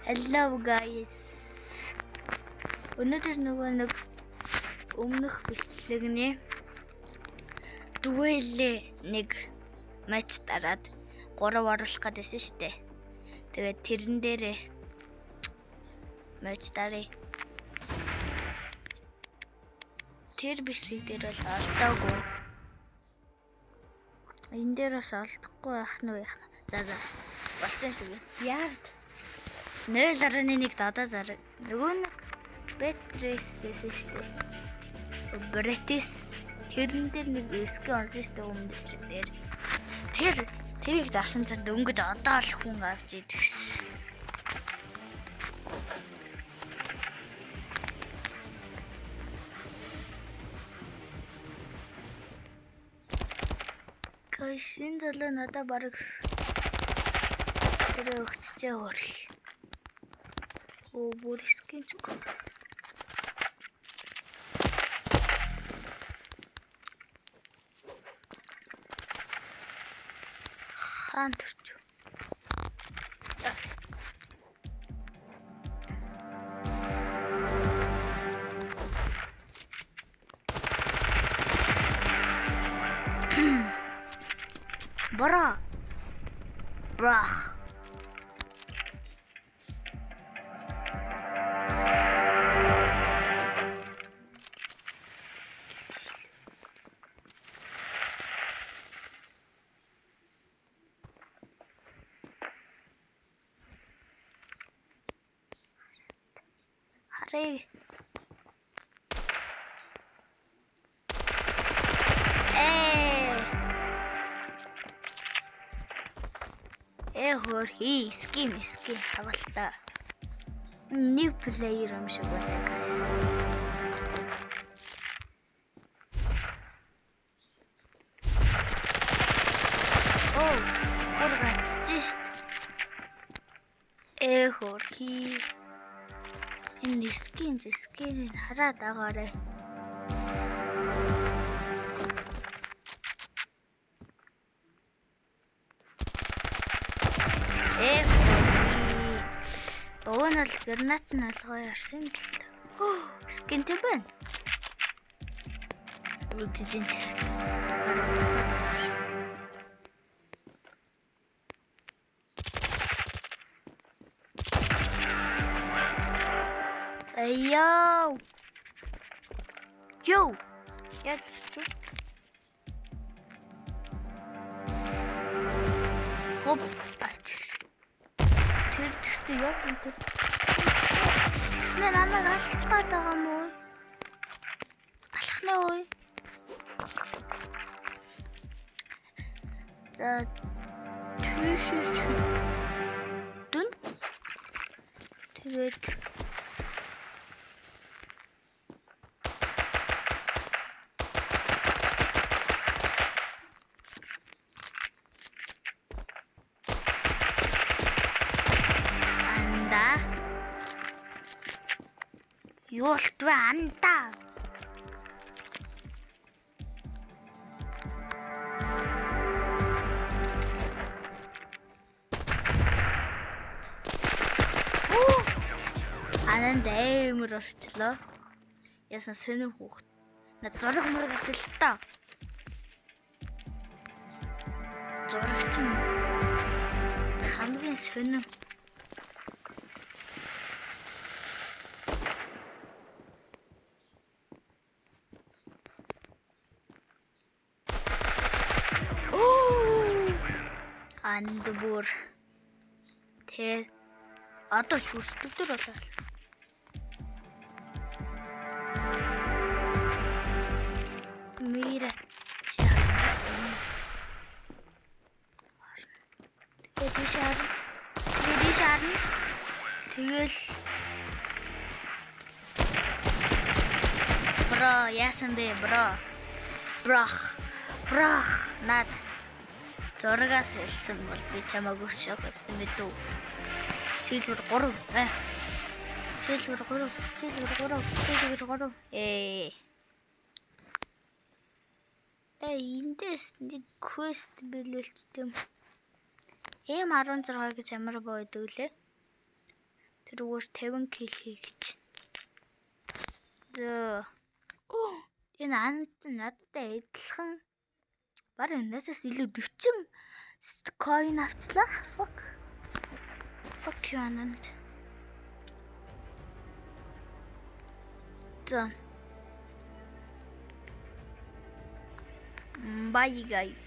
Hello guys. Өнөөдөр нөгөө нэг өмнөх бичлэгний дуэлээ нэг матч дараад 3 оруулах гэдээсэн штэ. Тэгээд тэрэн дээрээ матч дарыг. Тэр бичлэг дээр бол олдоогүй. Энэ дээр бас олдохгүй байх нь байх. За болсон юм шиг байна. Яард 0.1 дадаа зараг. Нөгөө нэг Beatrice штэ. Бретис тэрэн дээр нэг эсгэ онсон штэ өмнө бичлэг дээр. Тэрийг засан цад өнгөж одоо л хүн авч идэх ш. Кайшин залуу надад бараг тэр өгчтэй хөрх. Оо бүрскин чук. Хаан төрч. Бра. Харъя. Хөрхи скин хавалта. New player юм шиг байна. Оргацчиш. Хөрхи. Энэ скин хараад агаарай. Богонол гранат нь алгаа ярсан л. Скинтэй байна. Үддийн. Айё. Яг хоп. Тэр яг энэ. Намайг алах гээд байгаа юм уу? Алах нэ ой. За тийш. Дүн. Тэгээд юултвэ анда. Ананд амар орчлоо. Ясан сонир хүүхд. На зураг мурагас л та. Зураг чинь хамгийн сонир. Андбур тэ одоо шүрстэгдэр болоо. Мира шар. Тэгэл бро яасан бэ брах над зурагаас хэлсэн бол би чамайг өршөөх гэсэн мэт үү. Silver 3. Silver 3. Эндээс нэг quest биелүүлчихсэн. M16 гэж ямар байдаг лээ? тэрүүгээр 50 кил хий гэж. Зөө. Энэ анд надтай адилхан. Бараг энэсээс илүү 40 coin авчлаа. Fuck you ананд. За. Bye guys.